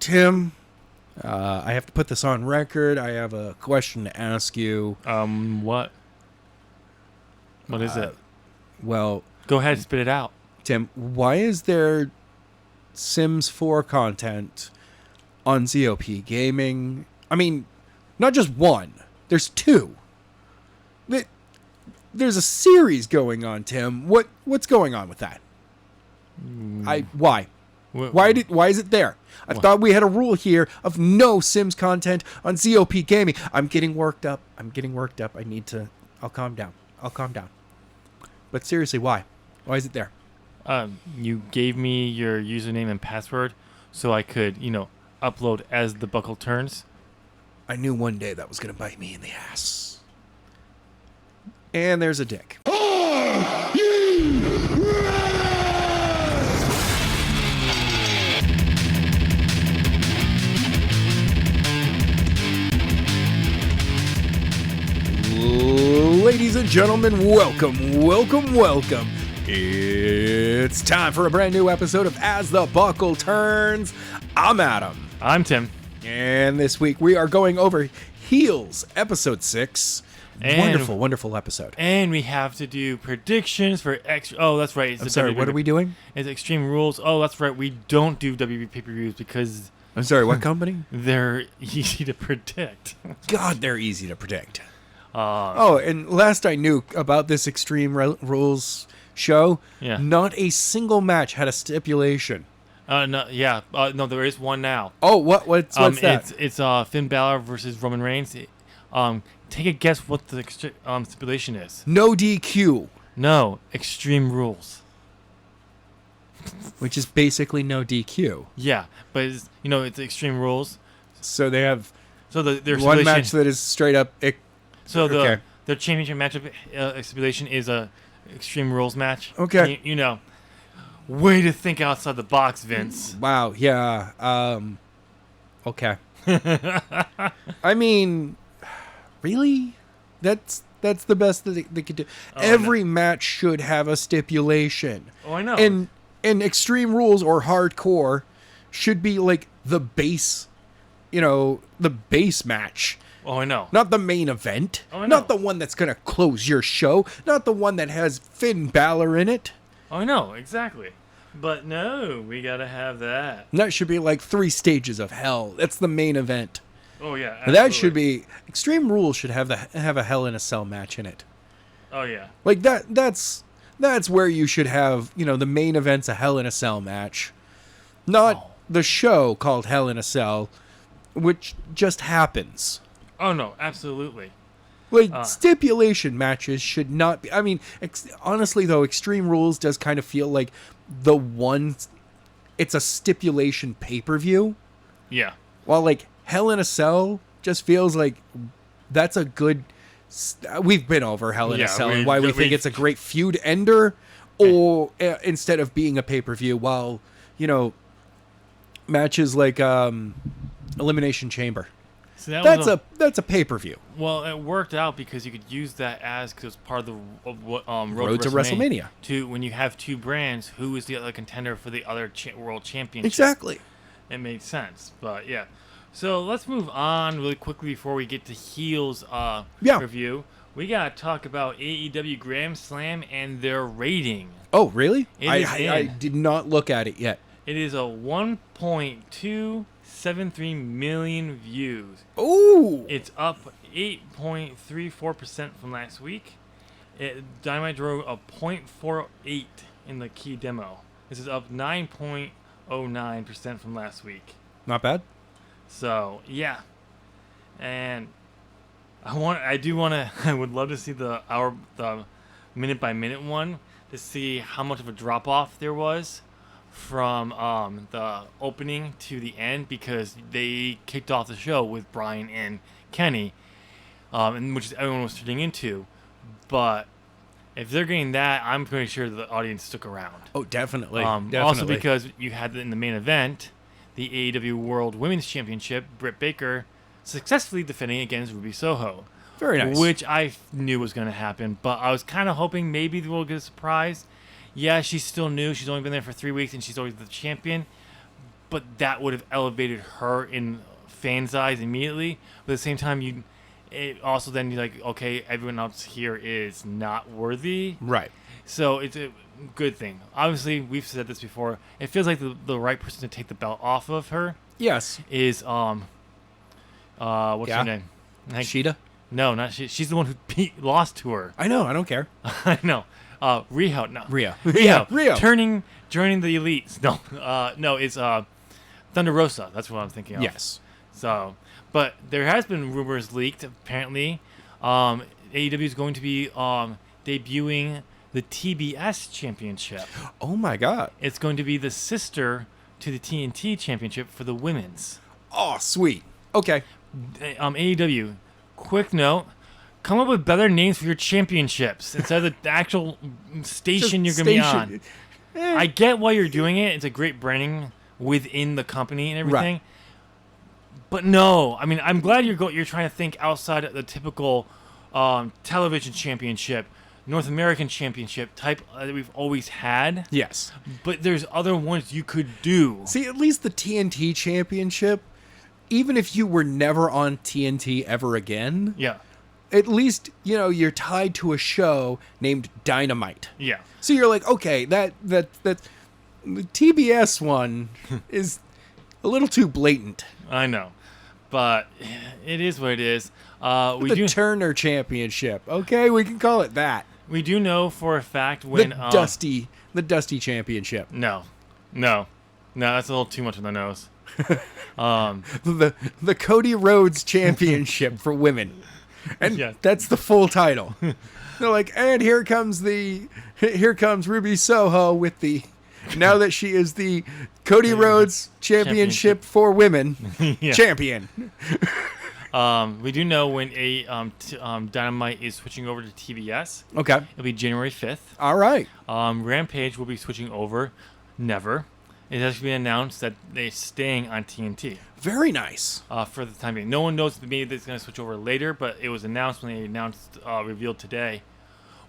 Tim, I have to put this on record. I have a question to ask you. What? What is it? Well, Go ahead, spit it out. Tim, why is there Sims 4 content on ZOP Gaming? I mean, not just one. There's two. There's a series going on, Tim. What's going on with that? Why? Why is it there? I thought we had a rule here of no Sims content on ZOP Gaming. I'm getting worked up. I'll calm down. But seriously, why? Why is it there? You gave me your username and password so I could, upload as the buckle turns. I knew one day that was going to bite me in the ass. And there's a dick. Ladies and gentlemen, welcome. It's time for a brand new episode of As the Buckle Turns. I'm Adam. I'm Tim. And this week we are going over Heels, episode 6. And wonderful episode. And we have to do predictions for Oh, that's right. I'm sorry, what are we doing? It's Extreme Rules. Oh, that's right. We don't do WB pay-per-views because... I'm sorry, what company? They're easy to predict. God, they're easy to predict. And last I knew about this Extreme Rules show, not a single match had a stipulation. No, there is one now. Oh, what's that? It's Finn Balor versus Roman Reigns. Take a guess what the stipulation is. No DQ. No, Extreme Rules. Which is basically no DQ. Yeah, but it's Extreme Rules. So they have their one match that is straight up. Their championship matchup stipulation is a Extreme Rules match. Okay. Way to think outside the box, Vince. Wow. Yeah. Okay. I mean, really? That's the best that they could do. Every match should have a stipulation. Oh, I know. And Extreme Rules or Hardcore should be like the base, the base match. Oh, I know. Not the main event. Oh, I know. Not the one that's going to close your show. Not the one that has Finn Balor in it. Oh, I know. Exactly. But no, we got to have that. And that should be like 3 stages of hell. That's the main event. Oh, yeah. Absolutely. That should be... Extreme Rules should have a Hell in a Cell match in it. Oh, yeah. Like, that's where you should have, the main event's a Hell in a Cell match. Not the show called Hell in a Cell, which just happens. Oh, no, absolutely. Like, stipulation matches should not be... I mean, honestly, though, Extreme Rules does kind of feel like the one... It's a stipulation pay-per-view. Yeah. While, like, Hell in a Cell just feels like that's a good... We've been over Hell in a Cell and why we think it's a great feud ender, or instead of being a pay-per-view, while, matches like Elimination Chamber. So that's a pay-per-view. Well, it worked out because you could use that because it was part of the road to WrestleMania. When you have two brands, who is the other contender for the other world championship? Exactly. It made sense, but yeah. So let's move on really quickly before we get to Heels review. We gotta talk about AEW Grand Slam and their rating. Oh, really? I did not look at it yet. It is a 1.273 million views. Ooh! It's up 8.34% from last week. Dynamite drove a 0.48 in the key demo. This is up 9.09% from last week. Not bad. So yeah, and I would love to see the minute by minute one to see how much of a drop off there was from the opening to the end, because they kicked off the show with Brian and Kenny, and which everyone was tuning into. But if they're getting that, I'm pretty sure the audience stuck around. Oh, definitely. Also because you had in the main event the AEW World Women's Championship, Britt Baker successfully defending against Ruby Soho. Very nice. Which I knew was going to happen, but I was kind of hoping maybe we'll get a surprise. Yeah, she's still new. She's only been there for 3 weeks, and she's always the champion. but that would have elevated her in fans' eyes immediately. But at the same time, it also then you're like, okay, everyone else here is not worthy. Right. So it's a good thing. Obviously, we've said this before. It feels like the right person to take the belt off of her Yes. is what's her name? Sheeta? No, not she. She's the one who lost to her. I know. I don't care. I know. Riho. No. Rio. Riho. Rio. Joining the elites. No, it's Thunder Rosa. That's what I'm thinking of. Yes. So, but there has been rumors leaked. Apparently, AEW is going to be debuting the TBS Championship. Oh my God. It's going to be the sister to the TNT Championship for the women's. Oh, sweet. Okay. AEW, quick note. Come up with better names for your championships instead of the actual station you're going to be on. I get why you're doing it. It's a great branding within the company and everything. Right. But no, I mean, I'm glad you're trying to think outside of the typical television championship, North American championship type that we've always had. Yes. But there's other ones you could do. See, at least the TNT Championship, even if you were never on TNT ever again, Yeah. at least, you're tied to a show named Dynamite. Yeah. So you're like, okay, that the TBS one is a little too blatant. I know. But it is what it is. The Turner Championship. Okay, we can call it that. We do know for a fact when the Dusty Championship. No, that's a little too much on the nose. The Cody Rhodes Championship for women, and Yeah. that's the full title. They're like, and here comes Ruby Soho with now that she is the Cody Rhodes Championship for women Yeah. champion. We do know when Dynamite is switching over to TBS. Okay, It'll be January 5th. all right. Rampage will be switching over. Never. It has been announced that they're staying on TNT. Very nice. For the time being. No one knows maybe it's going to switch over later, but it was announced when they revealed today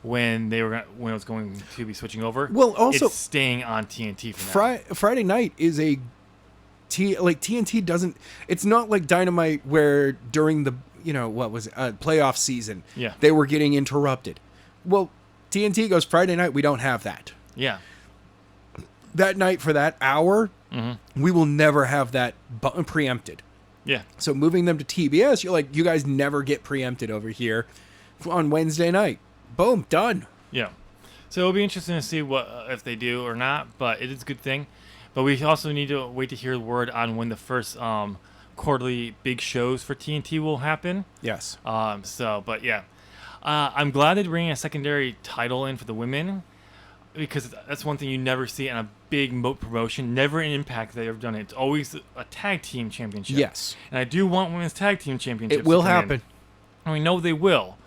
when it was going to be switching over. Well, also it's staying on TNT for now. Friday night is TNT doesn't. It's not like Dynamite where during the playoff season, Yeah. they were getting interrupted. Well, TNT goes Friday night. We don't have that. Yeah. That night for that hour, we will never have that preempted. Yeah. So moving them to TBS, you're like, you guys never get preempted over here on Wednesday night. Boom, done. Yeah. So it'll be interesting to see what if they do or not, but it is a good thing. But we also need to wait to hear the word on when the first quarterly big shows for TNT will happen. Yes. But yeah. I'm glad they're bringing a secondary title in for the women because that's one thing you never see in a big promotion. Never in Impact they've ever done it. It's always a tag team championship. Yes. And I do want women's tag team championships. It will to come in. happen. And we know they will.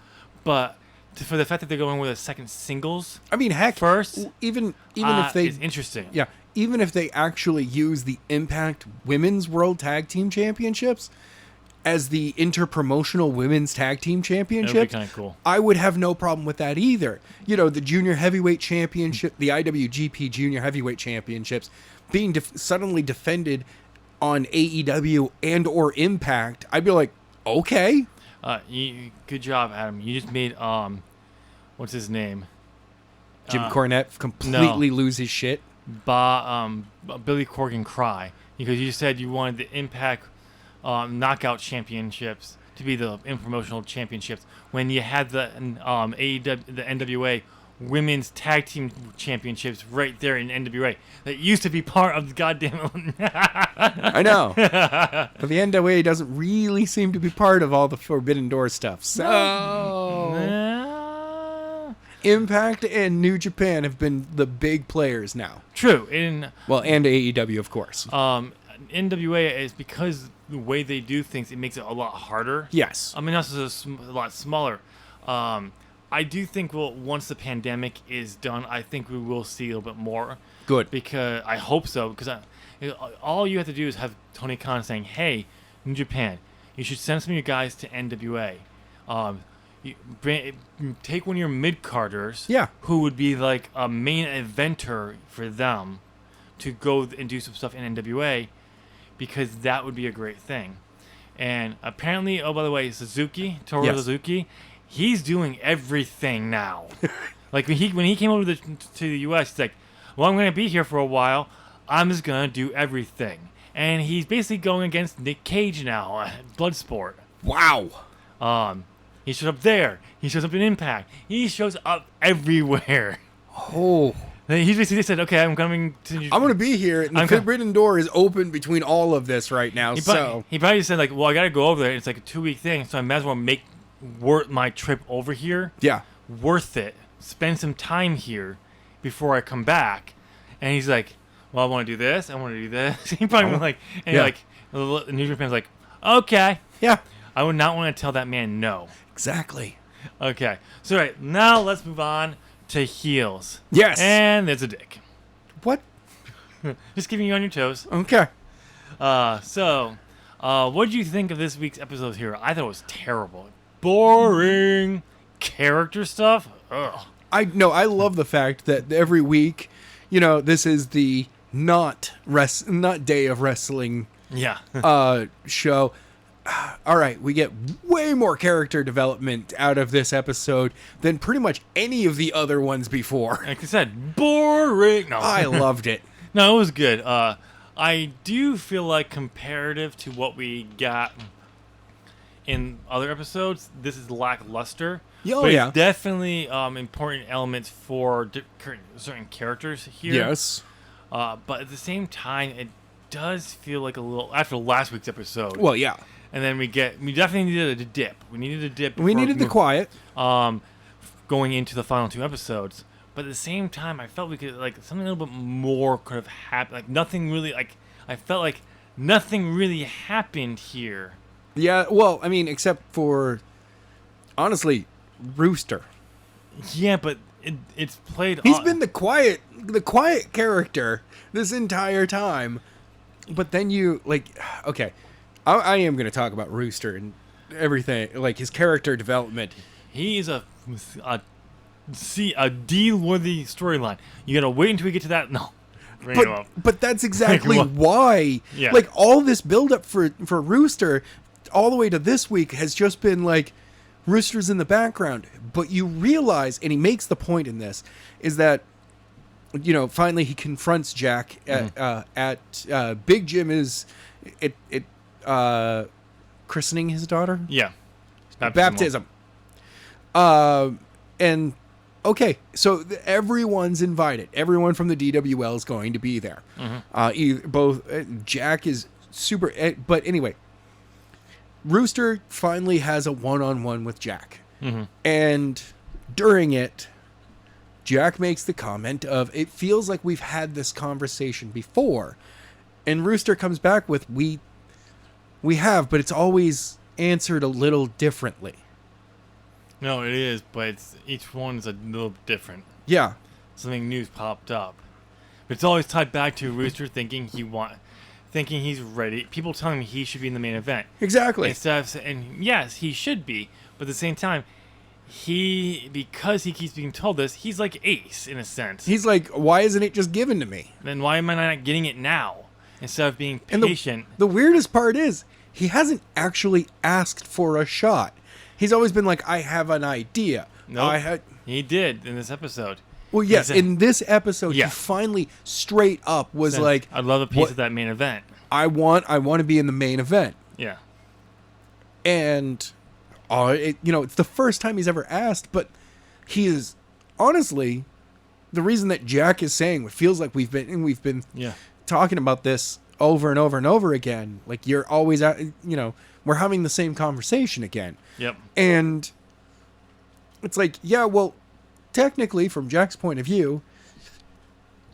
But for the fact that they're going with a second singles I mean, heck, first, even if they, it's interesting. yeah, even if they actually use the Impact Women's World Tag Team Championships as the interpromotional Women's Tag Team That would be Championships, kind of cool. I would have no problem with that either. The Junior Heavyweight Championship, the IWGP Junior Heavyweight Championships, being suddenly defended on AEW and or Impact, I'd be like, okay. Good job, Adam. You just made what's his name? Jim Cornette completely no. lose his shit. Billy Corgan cry because you said you wanted the Impact Knockout Championships to be the promotional championships when you had the AEW, the NWA Women's Tag Team Championships right there in NWA that used to be part of the goddamn. I know, but the NWA doesn't really seem to be part of all the Forbidden Door stuff. So Impact and New Japan have been the big players now. True. And AEW, of course. NWA is because the way they do things, it makes it a lot harder. Yes. I mean, also a lot smaller. I do think once the pandemic is done, I think we will see a little bit more. Good. Because I hope so. Because all you have to do is have Tony Khan saying, "Hey, New Japan, you should send some of your guys to NWA. Take one of your mid-carders, Yeah. who would be like a main eventer for them, to go and do some stuff in NWA, because that would be a great thing. And apparently, oh, by the way, Toru Suzuki, he's doing everything now. Like when he came over to the U.S., he's like, well, I'm going to be here for a while. I'm just going to do everything. And he's basically going against Nick Cage now, Bloodsport. Wow. He shows up there. He shows up in Impact. He shows up everywhere. Oh. He basically said, okay, I'm coming to... I'm going to be here, and the forbidden door is open between all of this right now, He probably said, like, well, I got to go over there. It's like a 2-week thing, so I might as well make my trip over here worth it. Spend some time here before I come back. And he's like, well, I want to do this. I want to do this. He probably went like... And like, the New Japan's like, okay. Yeah. I would not want to tell that man no. Exactly. Okay. So, all right, now let's move on to heels. Yes. And there's a dick. What? Just keeping you on your toes. Okay. So, what did you think of this week's episode here? I thought it was terrible. Boring. Character stuff? Ugh. I love the fact that every week, this is the not day of wrestling show. All right, we get way more character development out of this episode than pretty much any of the other ones before. Like I said, boring. No. I loved it. No, it was good. I do feel like comparative to what we got in other episodes, this is lackluster. But it's definitely important elements for certain characters here. Yes. But at the same time, it does feel like a little after last week's episode. Well, yeah. And then we definitely needed a dip. We needed a dip. We needed the quiet. Going into the final 2 episodes. But at the same time, I felt we could, something a little bit more could have happened. Nothing really, I felt like nothing really happened here. Yeah, well, I mean, except for, honestly, Rooster. Yeah, but it's played... He's been the quiet character this entire time. But then you, okay, I am going to talk about Rooster and everything, his character development. He's a deal-worthy storyline. You got to wait until we get to that. No. But that's exactly why. Yeah. All this build-up for Rooster all the way to this week has just been Rooster's in the background. But you realize, and he makes the point in this, is that finally he confronts Jack at Big Jim is christening his daughter. Yeah, baptism. And okay, so everyone's invited. Everyone from the DWL is going to be there. Mm-hmm. Jack is super, but anyway, Rooster finally has a one-on-one with Jack, and during it, Jack makes the comment of, it feels like we've had this conversation before. And Rooster comes back with, we have, but it's always answered a little differently. No, it is, but each one's a little different. Yeah. Something new's popped up. But it's always tied back to Rooster thinking he's ready. People telling him he should be in the main event. Exactly. And yes, he should be. But at the same time, because he keeps being told this, he's like Ace in a sense. He's like, why isn't it just given to me? Then why am I not getting it now instead of being patient? And the weirdest part is he hasn't actually asked for a shot. He's always been like, I have an idea. Nope. He did in this episode. Well, yes, in this episode, he finally straight up was like, I'd love a piece of that main event. I want to be in the main event. Yeah. And it's the first time he's ever asked, but he is honestly the reason that Jack is saying what feels like we've been talking about this over and over and over again. You're always we're having the same conversation again. Yep. And it's technically from Jack's point of view,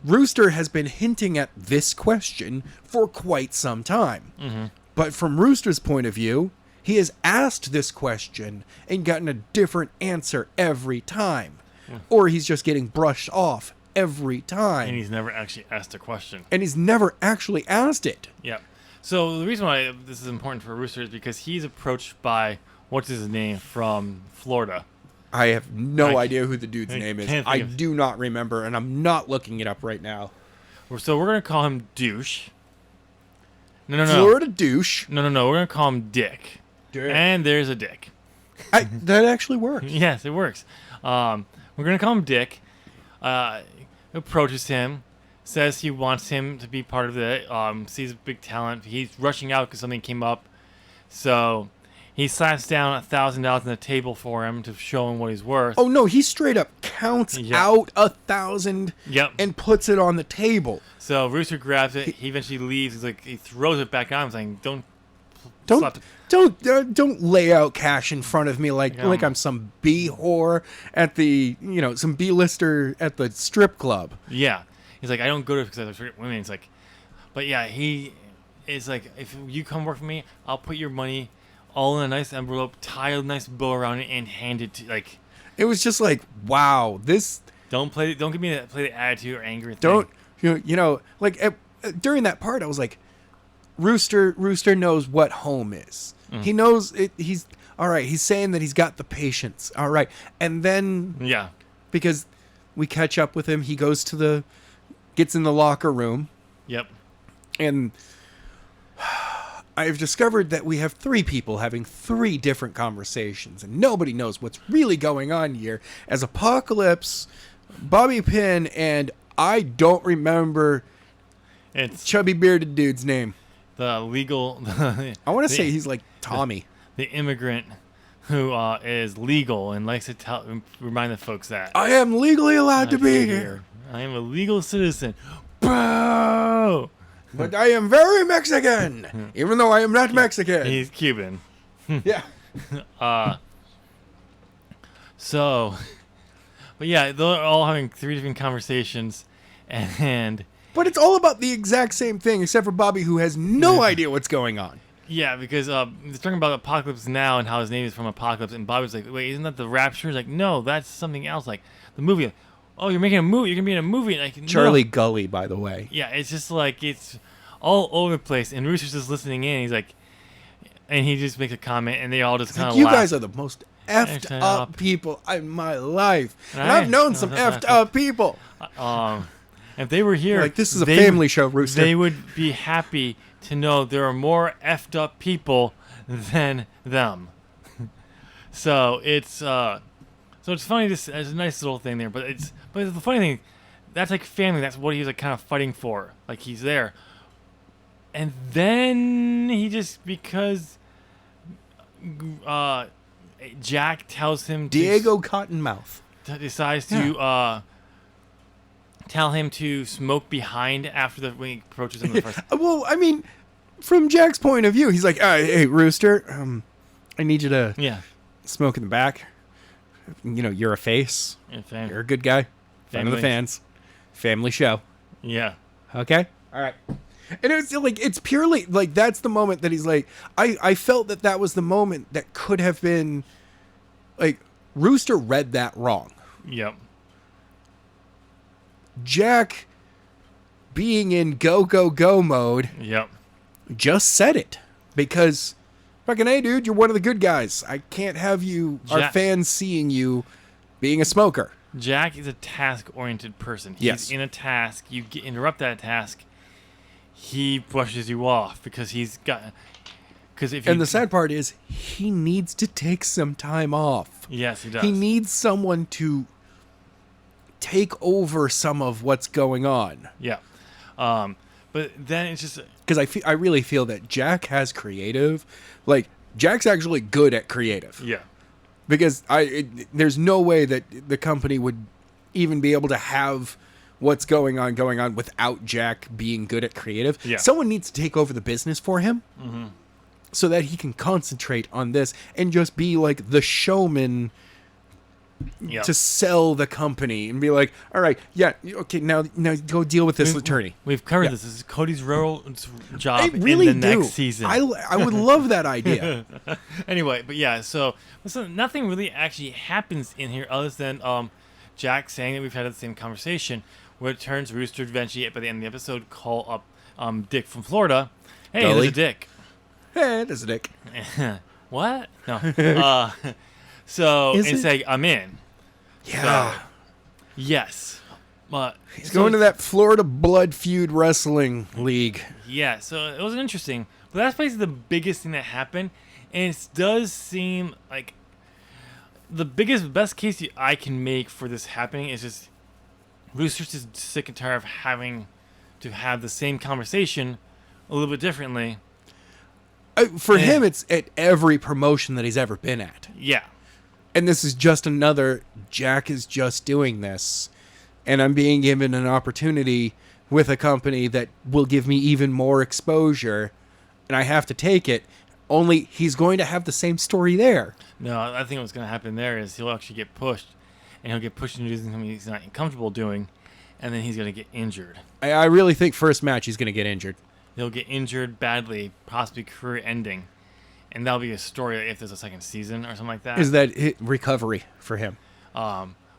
Rooster has been hinting at this question for quite some time. Mm-hmm. But from Rooster's point of view, he has asked this question and gotten a different answer every time. Yeah. Or he's just getting brushed off every time. And he's never actually asked a question. And he's never actually asked it. Yeah. So the reason why this is important for Rooster is because he's approached by, what's his name, from Florida. I have no idea who the dude's name is. I do not remember, and I'm not looking it up right now. So we're going to call him Douche. No. Florida douche. No. We're gonna call him Dick. Dick. And there's a Dick. That actually works. Yes, it works. We're gonna call him Dick. Approaches him, says he wants him to be part of the. Sees a big talent. He's rushing out because something came up, so he slaps down $1,000 on the table for him to show him what he's worth. Oh no, he straight up counts out 1,000 and puts it on the table. So Rooster grabs it. He eventually leaves. He's like, he throws it back on him, saying, "Don't lay out cash in front of me like I'm some B whore at the some B-lister at the strip club." Yeah, he's like, "I don't go to because I forget women." It's like, but yeah, he is like, "If you come work for me, I'll put your money all in a nice envelope, tie a nice bow around it, and hand it to like." It was just like, wow, this. Don't give me that play the attitude or anger thing. Don't during that part, I was like, Rooster knows what home is. He knows it. He's all right. He's saying that he's got the patience. All right, and then because we catch up with him, he gets in the locker room. Yep. And I've discovered that we have 3 people having 3 different conversations, and nobody knows what's really going on here. As Apocalypse, Bobby Pin, and I don't remember it's chubby bearded dude's name. The legal. I want to say he's like Tommy, the immigrant who is legal and likes to remind the folks that I am legally allowed to be here. I am a legal citizen. Bro! But I am very Mexican, even though I am not Mexican. He's Cuban. Yeah. So, but yeah, they're all having 3 different conversations, and. But it's all about the exact same thing, except for Bobby, who has no idea what's going on. Yeah, because they're talking about Apocalypse Now and how his name is from Apocalypse, and Bobby's like, "Wait, isn't that the Rapture?" He's like, "No, that's something else, like the movie." "Oh, you're making a movie? You're gonna be in a movie?" Like Charlie no. Gully, by the way. Yeah, it's just like it's all over the place, and Rooster's just listening in. He's like, and he just makes a comment, and they all just kind of laugh. You guys are the most effed up people in my life, and I've known some effed up people. If they were here, like, this is a family show, Rooster. They would be happy to know there are more effed up people than them. So it's funny. It's a nice little thing there, but the funny thing, that's like family. That's what he's like kind of fighting for. Like he's there, and then he just because Jack tells him Diego Cottonmouth decides to. Tell him to smoke behind when he approaches him the first. Well, I mean, from Jack's point of view, he's like, "Hey, Rooster, I need you to smoke in the back. You're a face. You're a good guy. Fan of the fans. Family show. Yeah. Okay. All right." And it's like, it's purely like, that's the moment that he's like, I felt that was the moment that could have been like, Rooster read that wrong. Yep. Jack, being in go mode, just said it because fucking, hey, dude, you're one of the good guys. I can't have our fans seeing you being a smoker. Jack is a task-oriented person. He's in a task. You interrupt that task, he brushes you off because he's got. And the sad part is, he needs to take some time off. Yes, he does. He needs someone to take over some of what's going on. Yeah. But then it's just because I really feel that Jack has creative. Like, Jack's actually good at creative. Yeah. Because there's no way that the company would even be able to have what's going on without Jack being good at creative. Yeah. Someone needs to take over the business for him. Mm-hmm. So that he can concentrate on this and just be like the showman. Yep. To sell the company and be like, all right, okay, now go deal with this attorney. We've covered this. This is Cody's real job really in the next season. I would love that idea. Anyway, but yeah, so nothing really actually happens in here other than Jack saying that we've had the same conversation, where it turns Rooster eventually by the end of the episode call up Dick from Florida. Hey, Gully. there's a Dick. Hey, there's a Dick. What? No. So, and say, I'm in. Yeah. So, yes. But He's going to that Florida Blood Feud Wrestling League. Yeah, so it was interesting. But that's basically the biggest thing that happened. And it does seem like the best case I can make for this happening is just Rooster's is sick and tired of having to have the same conversation a little bit differently. For him, it's at every promotion that he's ever been at. Yeah. And this is just another, Jack is just doing this. And I'm being given an opportunity with a company that will give me even more exposure. And I have to take it. Only he's going to have the same story there. No, I think what's going to happen there is he'll actually get pushed. And he'll get pushed into doing something he's not comfortable doing. And then he's going to get injured. I really think first match he's going to get injured. He'll get injured badly, possibly career ending. And that'll be a story if there's a second season or something like that. Is that recovery for him?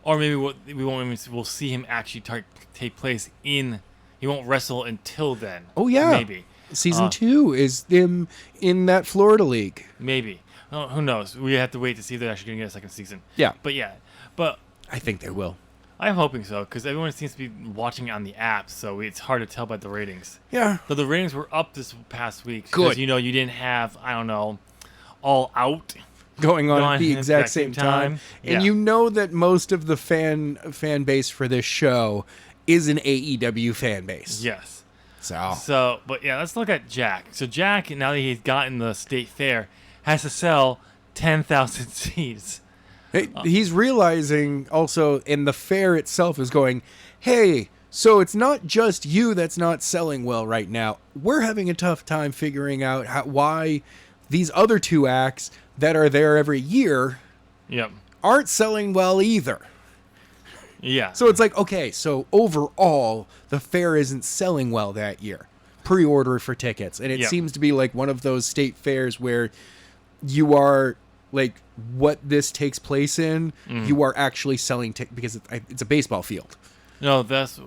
Or maybe we'll see him actually take place in. He won't wrestle until then. Oh yeah, maybe season 2 is him in that Florida league. Maybe. Oh, who knows? We have to wait to see if they're actually going to get a second season. Yeah, but I think they will. I'm hoping so because everyone seems to be watching it on the app, so it's hard to tell by the ratings. Yeah. So the ratings were up this past week. Good. Because, you didn't have All Out going on at the exact same time. And yeah. that most of the fan base for this show is an AEW fan base. Yes. So, but yeah, let's look at Jack. So Jack, now that he's gotten the state fair, has to sell 10,000 seats. He's realizing also, and the fair itself is going, hey, so it's not just you that's not selling well right now. We're having a tough time figuring out why these other 2 acts that are there every year aren't selling well either. Yeah. So it's like, okay, so overall, the fair isn't selling well that year. Pre-order for tickets. And it seems to be like one of those state fairs where you are, like, what this takes place in, you are actually selling tickets because it's a baseball field. No, that's...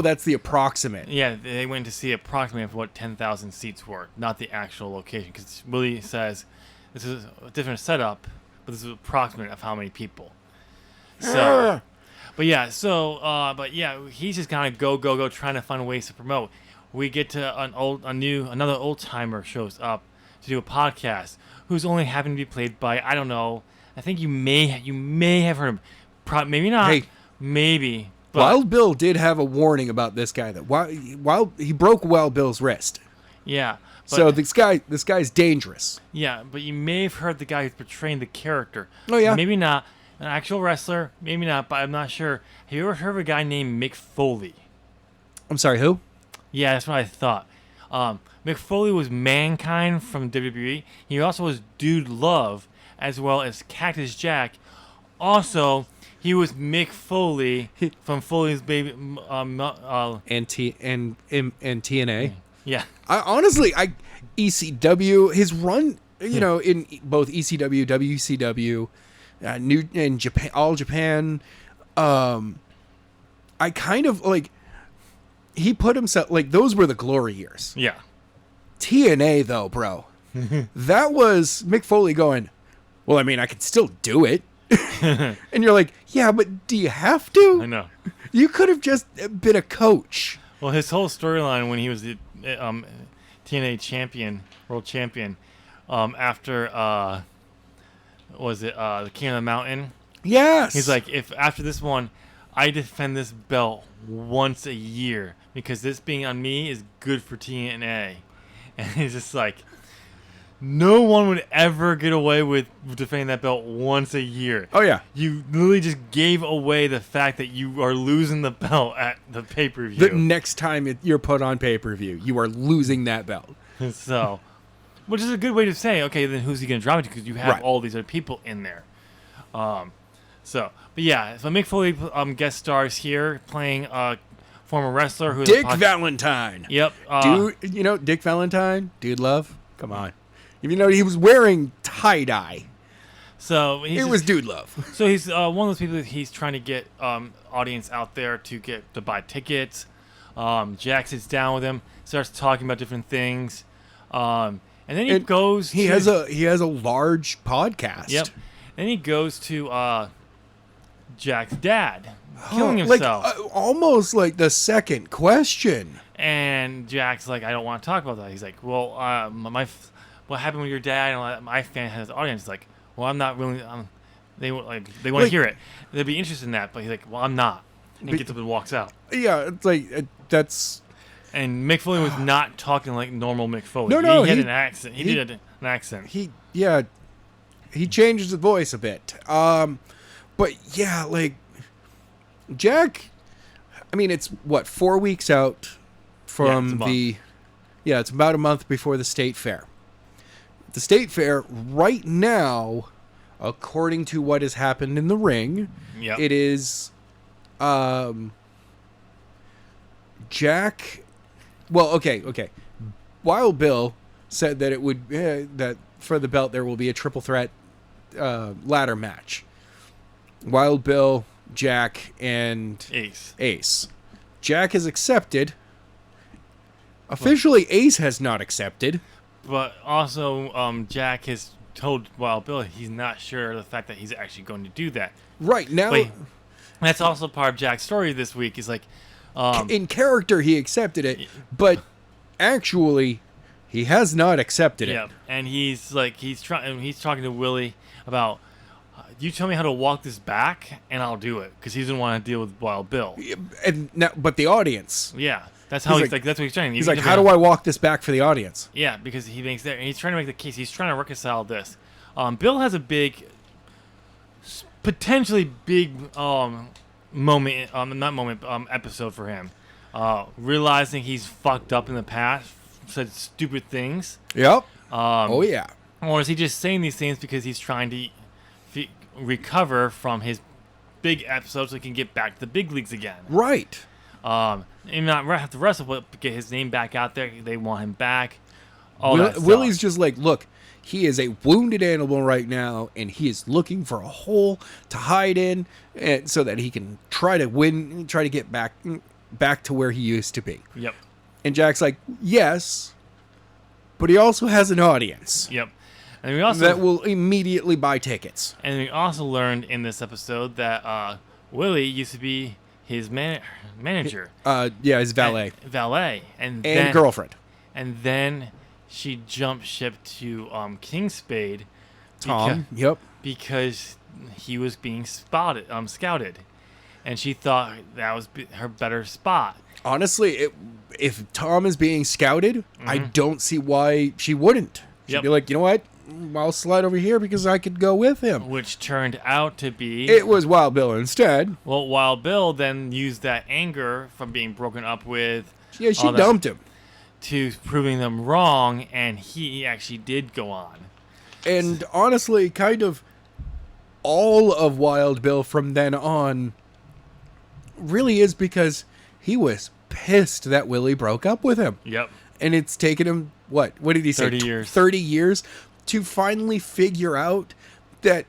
that's the approximate. Yeah, they went to see approximately of what 10,000 seats were, not the actual location. Because Willie says this is a different setup, but this is approximate of how many people. So... But yeah, he's just kind of go, trying to find ways to promote. We get to another old timer shows up to do a podcast, who's only happened to be played by, I don't know, I think you may have heard him, maybe not, maybe. But Wild Bill did have a warning about this guy that while he broke Wild Bill's wrist. Yeah. So this guy's dangerous. Yeah, but you may have heard the guy who's portraying the character. Oh yeah. Maybe not. An actual wrestler, maybe not, but I'm not sure. Have you ever heard of a guy named Mick Foley? I'm sorry, who? Yeah, that's what I thought. Mick Foley was Mankind from WWE. He also was Dude Love, as well as Cactus Jack. Also, he was Mick Foley from Foley's Baby... and TNA. Yeah. ECW, his run, in both ECW, WCW... New in Japan, All Japan. I kind of like he put himself like those were the glory years. Yeah. TNA though, bro, that was Mick Foley going. Well, I mean, I could still do it, and you're like, yeah, but do you have to? I know. You could have just been a coach. Well, his whole storyline when he was the TNA champion, world champion, after. Was it the King of the Mountain? Yes. He's like, if after this one, I defend this belt once a year because this being on me is good for TNA, and he's just like, no one would ever get away with defending that belt once a year. Oh yeah, you literally just gave away the fact that you are losing the belt at the pay-per-view. The next time you're put on pay-per-view, you are losing that belt. So. Which is a good way to say, okay, then who's he going to drop it to? Because you have all these other people in there. So Mick Foley guest stars here, playing a former wrestler who Dick Valentine. Yep. Dude, Dick Valentine, Dude Love. Come on. He was wearing tie-dye. So it was Dude Love. So he's one of those people that he's trying to get audience out there to buy tickets. Jack sits down with him, starts talking about different things. And then he goes. He has a large podcast. Yep. Then he goes to Jack's dad killing himself. Almost like the second question. And Jack's like, I don't want to talk about that. He's like, well, what happened with your dad? And my fan has an audience. He's like, well, I'm not really. They want to hear it. They'd be interested in that. But he's like, well, I'm not. And he gets up and walks out. Yeah, it's like that's. And Mick Foley was not talking like normal Mick Foley. No, he had an accent. He did an accent. He changed his voice a bit. But yeah, like Jack. I mean, it's what 4 weeks out from it's about a month before the state fair. The state fair right now, according to what has happened in the ring, it is Jack. Well, okay. Wild Bill said that it would that for the belt there will be a triple threat ladder match. Wild Bill, Jack, and Ace. Jack has accepted. Officially, Ace has not accepted. But also, Jack has told Wild Bill he's not sure of the fact that he's actually going to do that. Right now, that's also part of Jack's story this week. Is like, in character he accepted it, but actually, he has not accepted it. Yeah, and he's talking to Willie about. You tell me how to walk this back, and I'll do it, because he doesn't want to deal with Wild Bill. And now, but the audience. Yeah, that's how he's like. That's what he's trying. He's like, how do I walk this back for the audience? Yeah, because he thinks that he's trying to make the case. He's trying to reconcile this. Bill has a big, potentially big moment. Not moment. Episode for him. Realizing he's fucked up in the past, said stupid things. Yep. Oh yeah. Or is he just saying these things because he's trying to recover from his big episode so he can get back to the big leagues again? Right. And not have to wrestle, but get his name back out there. They want him back. That Willie's just like, look, he is a wounded animal right now, and he is looking for a hole to hide in, and so that he can try to get back to where he used to be. Yep. And Jack's like, yes, but he also has an audience. Yep. And we also that will immediately buy tickets. And we also learned in this episode that Willie used to be his manager. His valet. And girlfriend. And then she jumped ship to King Spade. Tom. Because he was being scouted. And she thought that was her better spot. Honestly, if Tom is being scouted, I don't see why she wouldn't. She'd be like, you know what? I'll slide over here because I could go with him. Which turned out to be... It was Wild Bill instead. Well, Wild Bill then used that anger from being broken up with... Yeah, she dumped him. To proving them wrong, and he actually did go on. And honestly, kind of all of Wild Bill from then on really is because he was pissed that Willie broke up with him. Yep. And it's taken him, what did he say? 30 years. 30 years to finally figure out that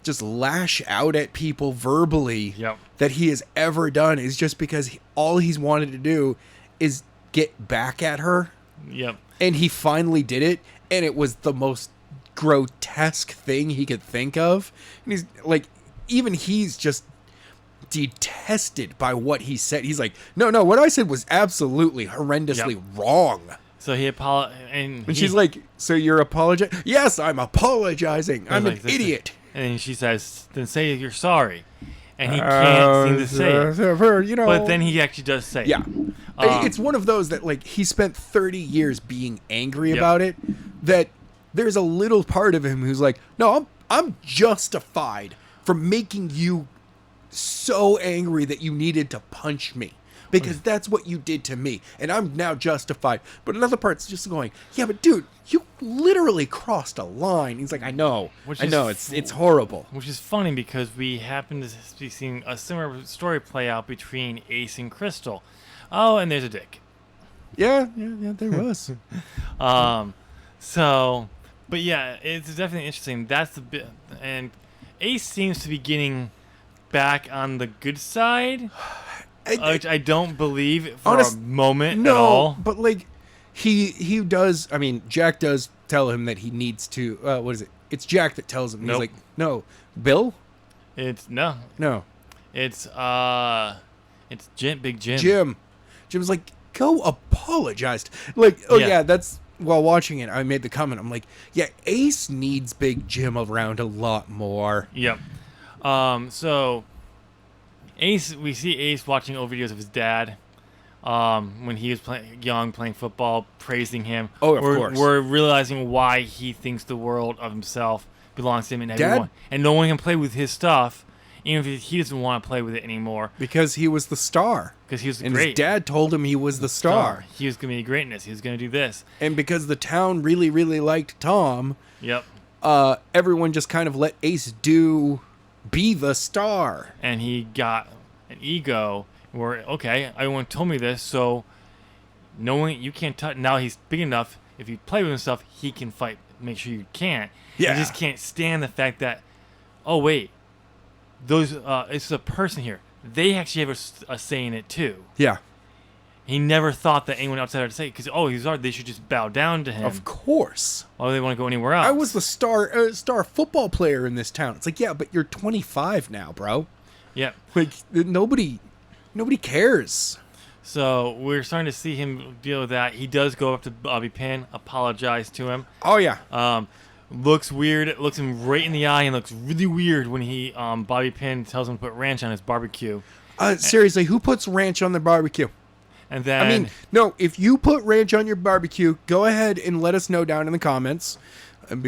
just lash out at people verbally that he has ever done is just because all he's wanted to do is get back at her. Yep. And he finally did it, and it was the most grotesque thing he could think of. And he's like, even he's just detested by what he said. He's like, no, what I said was absolutely horrendously wrong. So he apologized, and she's like, so you're apologizing? Yes, I'm apologizing. I'm an idiot. And she says, then say you're sorry. And he can't seem to say it. But then he actually does say it. Yeah. It's one of those that, like, he spent 30 years being angry about it, that there's a little part of him who's like, no, I'm justified for making you so angry that you needed to punch me. Because that's what you did to me, and I'm now justified. But another part's just going, yeah, but dude, you literally crossed a line. He's like, I know, it's horrible. Which is funny because we happen to be seeing a similar story play out between Ace and Crystal. Oh, and there's a dick. Yeah, there was. But yeah, it's definitely interesting. That's the bit, and Ace seems to be getting back on the good side. Which I don't believe for a moment at all. But like he does. I mean, Jack does tell him that he needs to. What is it? It's Jack that tells him. He's Nope. like, no, Bill? No. It's Jim, Big Jim. Jim's like, go apologize. Like, oh Yeah. yeah, that's while watching it. I made the comment. I'm like, yeah, Ace needs Big Jim around a lot more. Yep. So Ace, we see Ace watching old videos of his dad. When he was playing football, praising him. Oh, of course. We're realizing why he thinks the world of himself belongs to him and everyone. And no one can play with his stuff, even if he doesn't want to play with it anymore. Because he was the star. Because he was and great. his dad told him he was the star. He was going to be greatness. He was going to do this. And because the town really, really liked Tom, Yep. everyone just kind of let Ace be the star. And he got an ego where, okay, everyone told me this, so knowing you can't touch, now he's big enough, if you play with himself, he can fight. Make sure you can't. Yeah. I just can't stand the fact that, oh, wait, it's a person here. They actually have a say in it, too. Yeah. He never thought that anyone outside would say, because, he's ours, they should just bow down to him. Of course. Why do they want to go anywhere else? I was the star football player in this town. It's like, yeah, but you're 25 now, bro. Yeah. Like, nobody cares. So we're starting to see him deal with that. He does go up to Bobby Pin, apologize to him. Oh, yeah. Looks weird. It looks him right in the eye and looks really weird when he Bobby Pin tells him to put ranch on his barbecue. Seriously, who puts ranch on their barbecue? And then I mean, no, if you put ranch on your barbecue, go ahead and let us know down in the comments.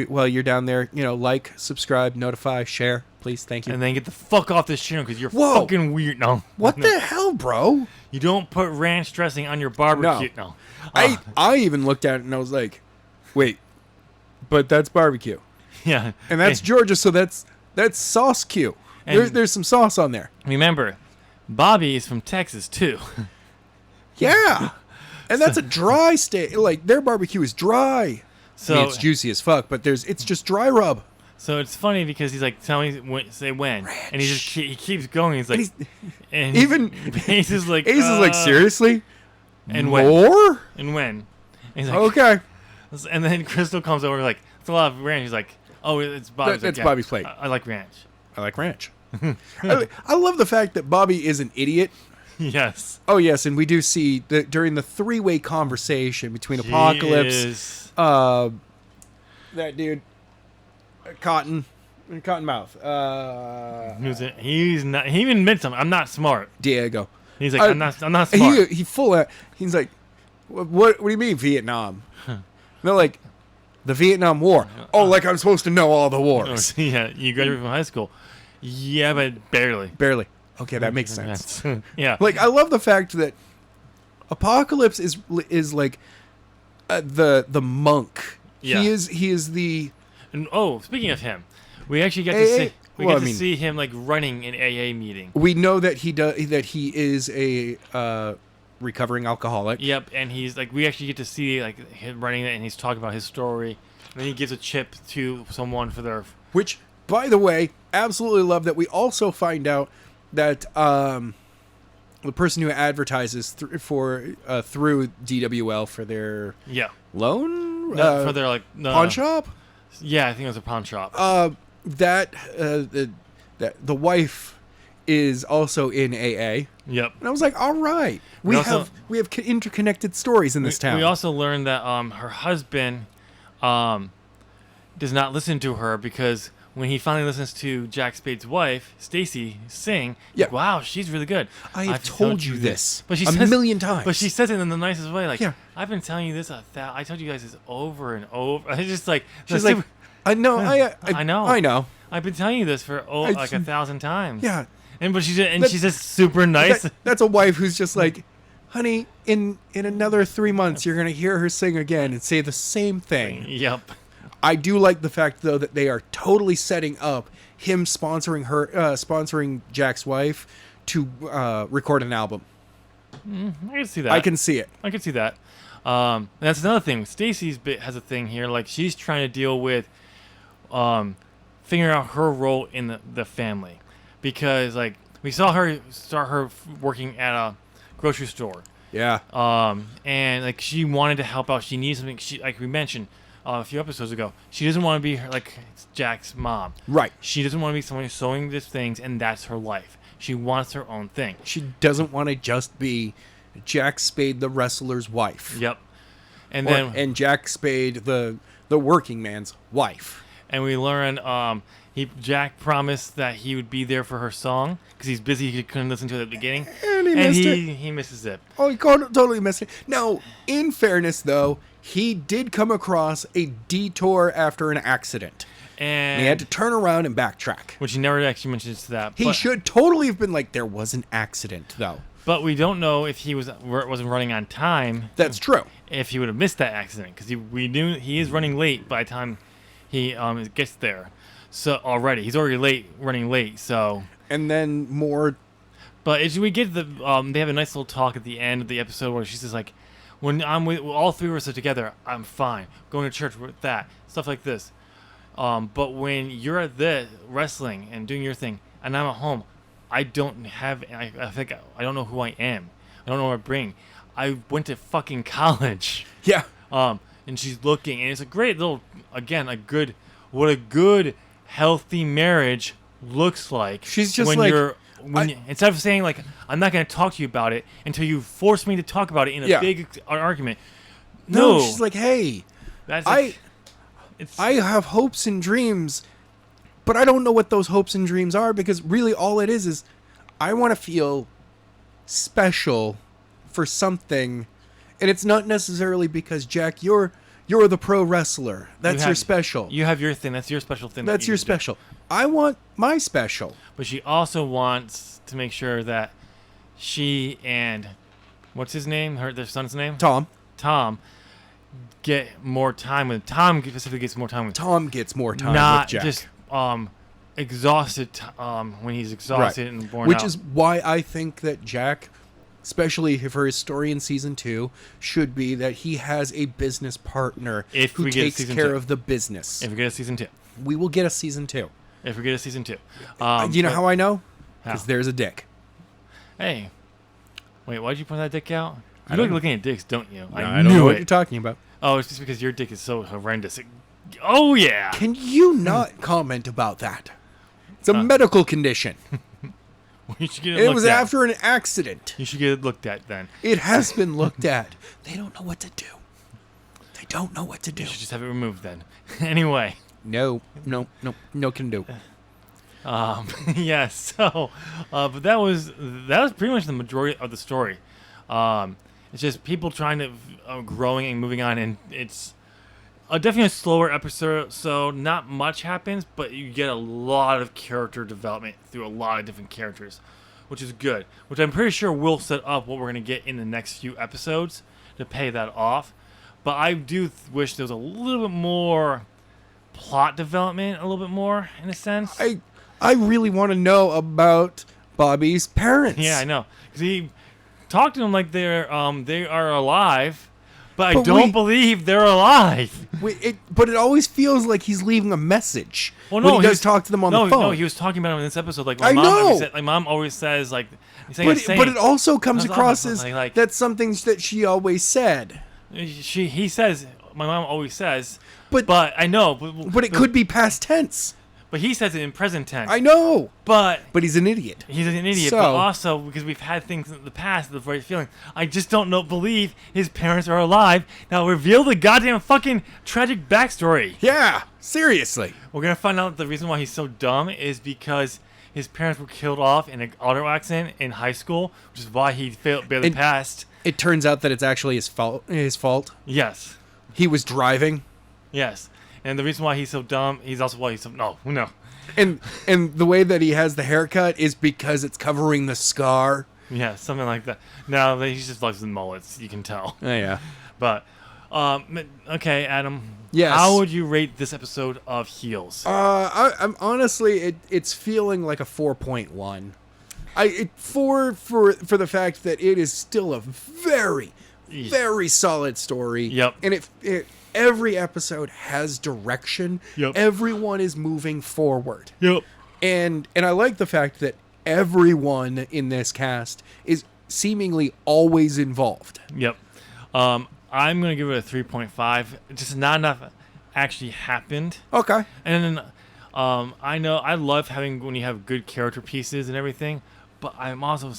While you're down there, like, subscribe, notify, share, please. Thank you. and then get the fuck off this channel because you're fucking weird. No. What the hell, bro? You don't put ranch dressing on your barbecue. No. I even looked at it and I was like, wait, but that's barbecue. Yeah. And that's Georgia, so that's sauce Q. There's some sauce on there. Remember, Bobby is from Texas too. Yeah. And that's a dry state. Like, their barbecue is dry. So I mean, it's juicy as fuck, but it's just dry rub. So it's funny because he's like, tell me, say when, ranch. and he keeps going. He's like, and even Ace is like, seriously, and more, when? And when? And he's like, okay. And then Crystal comes over like, it's a lot of ranch. He's like, oh, it's Bobby's. That's Bobby's plate. I like ranch. I like ranch. I love the fact that Bobby is an idiot. Yes. Oh yes, and we do see that during the three-way conversation between Apocalypse, that dude, Cottonmouth, He's not. He even admits something. I'm not smart. Diego. He's like, I'm not smart. He's like, what do you mean Vietnam? They're like, the Vietnam War. Oh, like I'm supposed to know all the wars. Yeah, you graduated from high school. Yeah, but barely. Barely. Okay, that makes sense. Yeah. Like, I love the fact that Apocalypse is like the monk. Yeah. He is the. And, speaking of him, we actually get to AA? see him like running an AA meeting. We know that he is a recovering alcoholic. Yep, and he's like, we actually get to see like him running it, and he's talking about his story. And then he gives a chip to someone for their. Which, by the way, absolutely love that. We also find out that the person who advertises through DWL for their loan For their like pawn shop. Yeah, I think it was a pawn shop. That the wife is also in AA. Yep. And I was like, all right, we have interconnected stories in this town. We also learned that her husband does not listen to her because when he finally listens to Jack Spade's wife, Stacy, sing, like, wow, she's really good. I've told you this but a million times. But she says it in the nicest way, like, yeah. I've been telling you this I told you guys this over and over. It's just like she's like, I know. I've been telling you this for like 1,000 times. Yeah. She's just super nice. That's a wife who's just like, honey, in another 3 months, you're gonna hear her sing again and say the same thing. Yep. I do like the fact though that they are totally setting up him sponsoring Jack's wife to record an album. I can see that. I can see it. I can see that. That's another thing. Stacy's bit has a thing here. Like, she's trying to deal with figuring out her role in the family. Because, like, we saw her start working at a grocery store. Yeah. And, like, she wanted to help out. She needs something. Like we mentioned, a few episodes ago. She doesn't want to be like Jack's mom. Right. She doesn't want to be someone who's sewing these things, and that's her life. She wants her own thing. She doesn't want to just be Jack Spade, the wrestler's wife. Yep. And Jack Spade, the working man's wife. And we learn Jack promised that he would be there for her song because he's busy. He couldn't listen to it at the beginning, and he misses it. Oh, he totally missed it. Now, in fairness, though, he did come across a detour after an accident. And he had to turn around and backtrack. Which he never actually mentions to that. He should totally have been like, there was an accident, though. But we don't know if he wasn't running on time. That's true. If he would have missed that accident. Because we knew he is running late by the time he gets there. So already. He's already running late, so... And then more... But as we get they have a nice little talk at the end of the episode where she says, like, when I'm with... all three of us are together, I'm fine. Going to church with that. Stuff like this. But when you're at the wrestling and doing your thing, and I'm at home, I don't have. I think I don't know who I am. I don't know what I bring. I went to fucking college. Yeah. And she's looking, and it's a great little. Again, what a good, healthy marriage looks like. She's just when like instead of saying like I'm not going to talk to you about it until you force me to talk about it in a big argument. No, she's like, hey, that's I have hopes and dreams, but I don't know what those hopes and dreams are because really all it is I want to feel special for something, and it's not necessarily because Jack, you're the pro wrestler. That's your special. You have your thing. That's your special thing. That's your special. I want my special. But she also wants to make sure that she and what's his name? Their son's name? Tom. Get more time with Tom. Specifically, gets more time with Tom. Gets more time not with Jack. Just exhausted. When he's exhausted and worn out. Which is why I think that Jack, especially for his story in season 2, should be that he has a business partner who takes care of the business. If we get a season 2, we will get a season 2. If we get a season 2, you know how I know? Because there's a dick. Hey, wait, why'd you point that dick out? You like looking at dicks, don't you? No, I don't know what you're talking about. Oh, it's just because your dick is so horrendous. Oh, yeah. Can you not comment about that? It's a medical condition. You should get it was after an accident. You should get it looked at then. It has been looked at. They don't know what to do. They don't know what to do. You should just have it removed then. Anyway. No can do. Yeah, so, but that was pretty much the majority of the story. It's just people trying to growing and moving on, and it's definitely a slower episode. So not much happens, but you get a lot of character development through a lot of different characters, which is good. Which I'm pretty sure will set up what we're gonna get in the next few episodes to pay that off. But I do wish there was a little bit more plot development, a little bit more in a sense. I really want to know about Bobby's parents. Yeah, I know, because he talked to them like they are alive, but I don't believe they're alive. But it always feels like he's leaving a message. Well, no, when he does talk to them on the phone. No, he was talking about it in this episode. Like I know. My mom always says like. But it also comes across as that's something that she always said. He says my mom always says. But I know. But it could be past tense. But he says it in present tense. I know. But he's an idiot. He's an idiot. So, but also, because we've had things in the past, the right feeling. I just don't believe his parents are alive. Now reveal the goddamn fucking tragic backstory. Yeah, seriously. We're going to find out the reason why he's so dumb is because his parents were killed off in an auto accident in high school, which is why he barely passed. It turns out that it's actually his fault. Yes. He was driving. Yes. And the reason why he's so dumb, he's also why he's so... No. And the way that he has the haircut is because it's covering the scar. Yeah, something like that. No, he just likes the mullets, you can tell. Oh, yeah. But, okay, Adam. Yes. How would you rate this episode of Heels? I'm honestly, it's feeling like a 4.1. For the fact that it is still a very, very solid story. Yep. And every episode has direction. Yep. Everyone is moving forward. Yep. And I like the fact that everyone in this cast is seemingly always involved. Yep. I'm going to give it a 3.5. Just not enough. actually happened. Okay. And then I know I love having when you have good character pieces and everything, but I'm also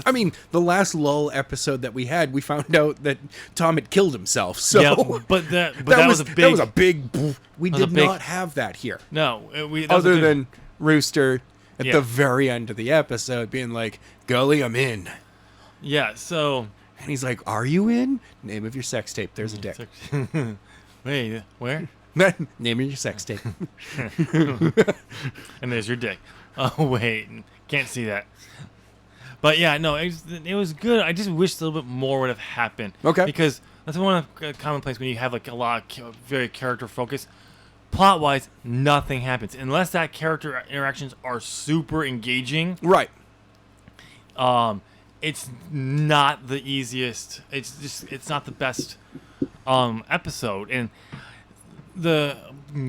I mean, the last lull episode that we had, we found out that Tom had killed himself. So yeah, but that was a big. That was a big. We was a did big- not have that here. No, that was a Other good- than Rooster at Yeah. the very end of the episode being like, "Gully, I'm in," yeah. So and he's like, "Are you in?" Name of your sex tape. There's a dick. wait, where? Name of your sex tape. And there's your dick. Oh wait, can't see that. But yeah, no, it was good. I just wish a little bit more would have happened. Okay. Because that's one of the commonplace when you have like a lot of very character focused. Plot wise, nothing happens unless that character interactions are super engaging. Right. It's not the easiest. It's not the best episode, and the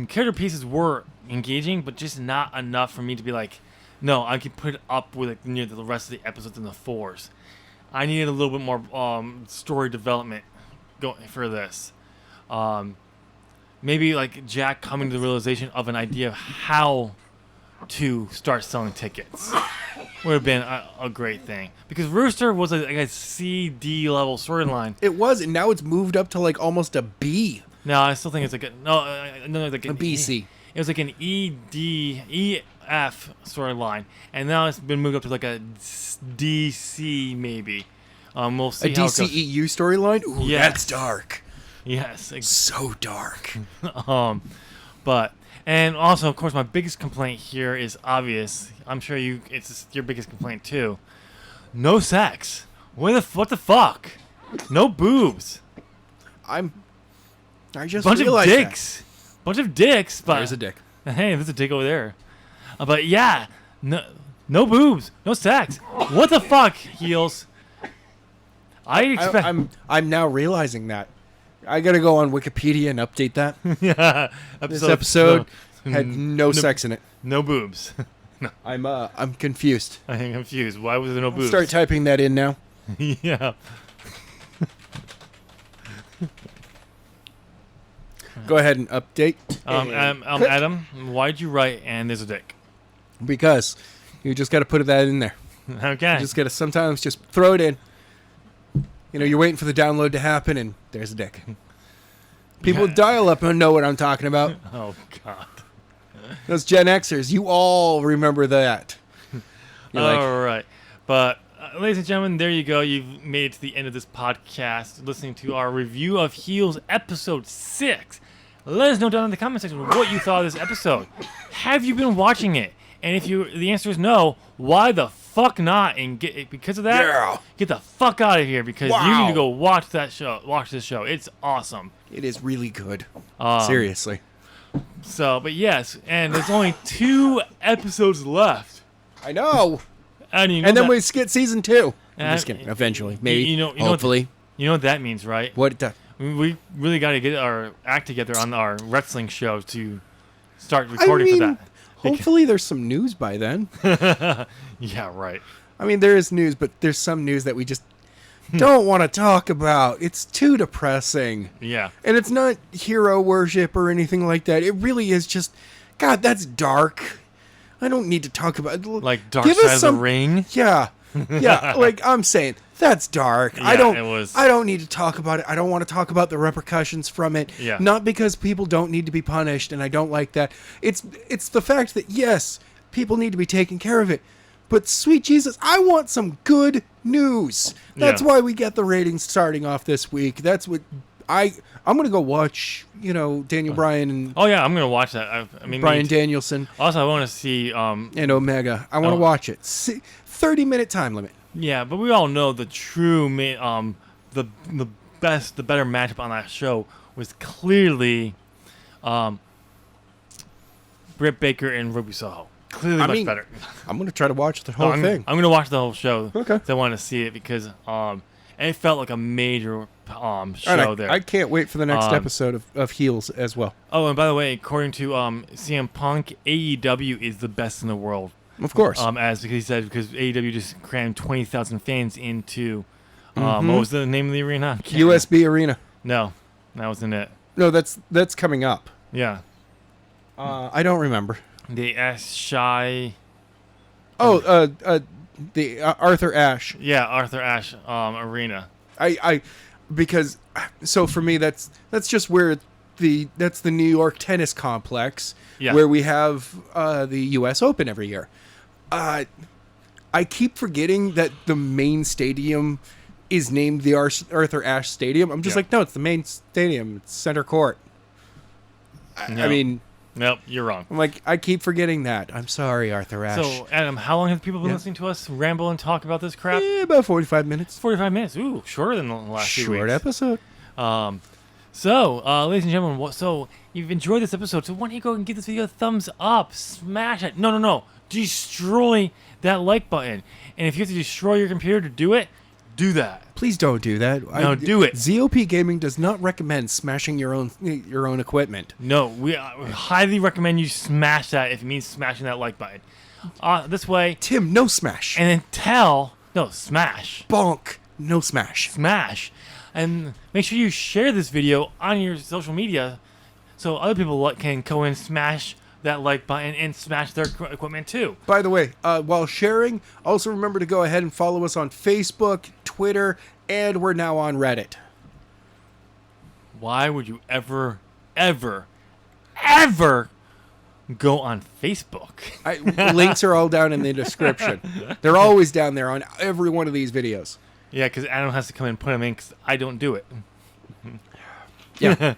character pieces were engaging, but just not enough for me to be like, no, I can put it up with like, near the rest of the episodes in the 4s. I needed a little bit more story development going for this. Maybe like Jack coming to the realization of an idea of how to start selling tickets would have been a great thing, because Rooster was like a C-D level storyline. It was, and now it's moved up to like almost a B. No, I still think it's like like A BC. It was like an EF storyline, and now it's been moved up to like a DC maybe. We'll see A how it goes. DCEU storyline? Ooh, Yes. that's dark. Yes, So dark. but and also of course my biggest complaint here is obvious. I'm sure it's your biggest complaint too. No sex. What the fuck? No boobs. I just Bunch of realized dicks. Bunch of dicks. that. But There's a dick. hey, there's a dick over there. But yeah, no boobs, no sex. What the fuck, Heels? I expect. I'm now realizing that. I gotta go on Wikipedia and update that. Yeah, This episode had no sex in it. No boobs. I'm confused. I'm confused. Why was there no boobs? Start typing that in now. Yeah. Go ahead and update. Adam, why'd you write and there's a dick? Because you just gotta put that in there. Okay. You just gotta sometimes just throw it in. You know, you're waiting for the download to happen, and there's a dick. People Yeah. dial up and know what I'm talking about. Oh God. Those Gen Xers, you all remember that. You're like, All right, but ladies and gentlemen, there you go. You've made it to the end of this podcast, listening to our review of Heels episode 6. Let us know down in the comment section what you thought of this episode. Have you been watching it? And if the answer is no, why the fuck not? And because of that, Yeah. get the fuck out of here, because you Wow. need to go watch that show. Watch this show. It's awesome. it is really good. Um, Seriously. So, but yes, and there's only 2 episodes left. I know. And, you know And then that- we skip season 2. I'm And- just kidding. Eventually. Maybe. you know Hopefully. you know what that means, right? What the... We really got to get our act together on our wrestling show to start recording for that. Hopefully there's some news by then. Yeah, right. I mean, there is news, but there's some news that we just don't want to talk about. It's too depressing. Yeah. And it's not hero worship or anything like that. It really is just, God, that's dark. I don't need to talk about it. Like Dark Give Side us of the Ring. Yeah. Yeah, like I'm saying, that's dark. Yeah, I don't it was. I don't need to talk about it. I don't want to talk about the repercussions from it. Yeah. Not because people don't need to be punished, and I don't like that. It's the fact that yes, people need to be taken care of it. But sweet Jesus, I want some good news. That's Yeah. why we get the ratings starting off this week. That's what I'm gonna go watch, Daniel Bryan and Oh yeah, I'm gonna watch that. I mean, Bryan Danielson also, I want to see. and Omega. I want to Oh. watch it. 30-minute time limit. Yeah, but we all know the true the better matchup on that show was clearly Britt Baker and Ruby Soho. Clearly I much mean, better. I'm gonna try to watch the whole I'm thing. gonna watch the whole show. Okay. 'Cause I want to see it because it felt like a major show And there. I can't wait for the next Um, episode of Heels as well. Oh, and by the way, according to CM Punk, AEW is the best in the world. Of course. Because he said because AEW just crammed 20,000 fans into Mm-hmm. what was the name of the arena? I can't USB Arena. remember. No, that wasn't it. No, that's coming up. Yeah. I don't remember. The Shy. Oh, the Arthur Ashe. Yeah, Arthur Ashe Arena. Because so for me that's just where that's the New York Tennis Complex, Yeah. where we have the U.S. Open every year. I keep forgetting that the main stadium is named the Arthur Ashe Stadium. I'm just Yeah. like, no, it's the main stadium. It's center court. I No. mean, Nope, you're wrong. I'm like, I keep forgetting that. I'm sorry, Arthur Ashe. So, Adam, how long have people been listening to us ramble and talk about this crap? About 45 minutes. 45 minutes. Ooh, shorter than the last few weeks. Short episode. So, ladies and gentlemen, so you've enjoyed this episode, so why don't you go and give this video a thumbs up, smash it. No. Destroy that like button. And if you have to destroy your computer to do it, do that. Please don't do that. No, do it. ZOP Gaming does not recommend smashing your own equipment. No, we highly recommend you smash that if it means smashing that like button. This way, Tim, no smash. and then smash. Bonk, no smash. Smash. And make sure you share this video on your social media so other people can go and smash that like button and smash their equipment too. By the way, while sharing, also remember to go ahead and follow us on Facebook, Twitter, and we're now on Reddit. Why would you ever go on Facebook? Links are all down in the description. They're always down there on every one of these videos. Yeah, because Adam has to come in and put them in because I don't do it. Yeah.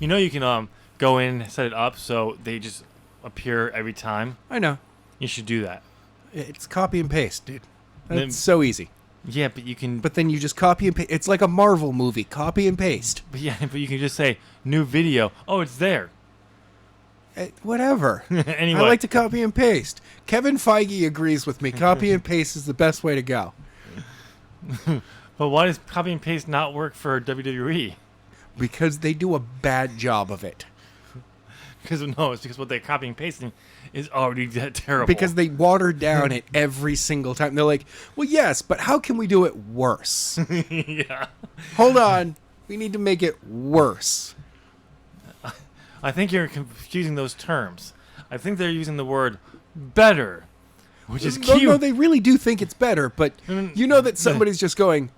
You can go in, set it up so they just appear every time. I know. You should do that. It's copy and paste, dude. That's Then- so easy. Yeah, but you can. But then you just copy and paste. It's like a Marvel movie. Copy and paste. But you can just say new video. Oh, it's there. Whatever. Anyway, I like to copy and paste. Kevin Feige agrees with me. Copy and paste is the best way to go. But why does copy and paste not work for WWE? Because they do a bad job of it. It's because what they're copying and pasting is already that terrible. Because they water down it every single time. They're like, well, yes, but how can we do it worse? Yeah. Hold on. We need to make it worse. I think you're confusing those terms. I think they're using the word better, which is cute. No, they really do think it's better, but you know that somebody's just going,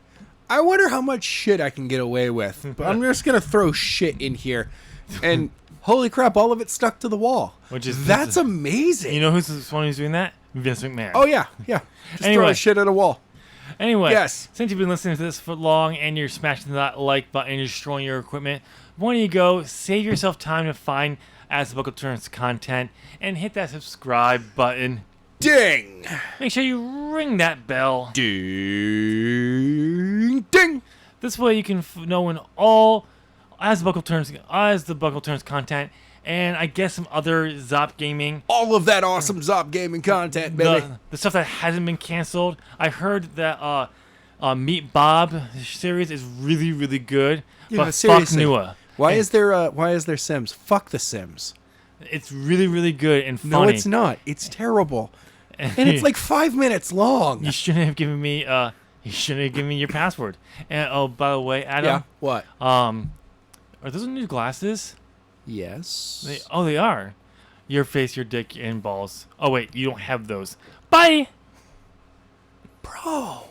I wonder how much shit I can get away with. But I'm just going to throw shit in here. And holy crap, all of it stuck to the wall. That's amazing. You know who's the one who's doing that? Vince McMahon. Oh, yeah. Just throwing shit at a wall. Anyway, yes. Since you've been listening to this for long and you're smashing that like button and you're destroying your equipment, why don't you go save yourself time to find As the Buckle Turns content and hit that subscribe button. Ding! Make sure you ring that bell. Ding! Ding! This way you can know when all As the Buckle Turns content and I guess some other Zop Gaming. All of that awesome Zop Gaming content, baby. The stuff that hasn't been canceled. I heard that Meet Bob series is really, really good. Yeah, but seriously. fuck Nua. Why is there Sims? Fuck the Sims. It's really, really good and funny. No, it's not. It's terrible. And it's like 5 minutes long. You shouldn't have given me your password. And oh, by the way, Adam. Yeah. What? Are those new glasses? Yes. They are. Your face, your dick, and balls. Oh wait, you don't have those. Bye. Bro.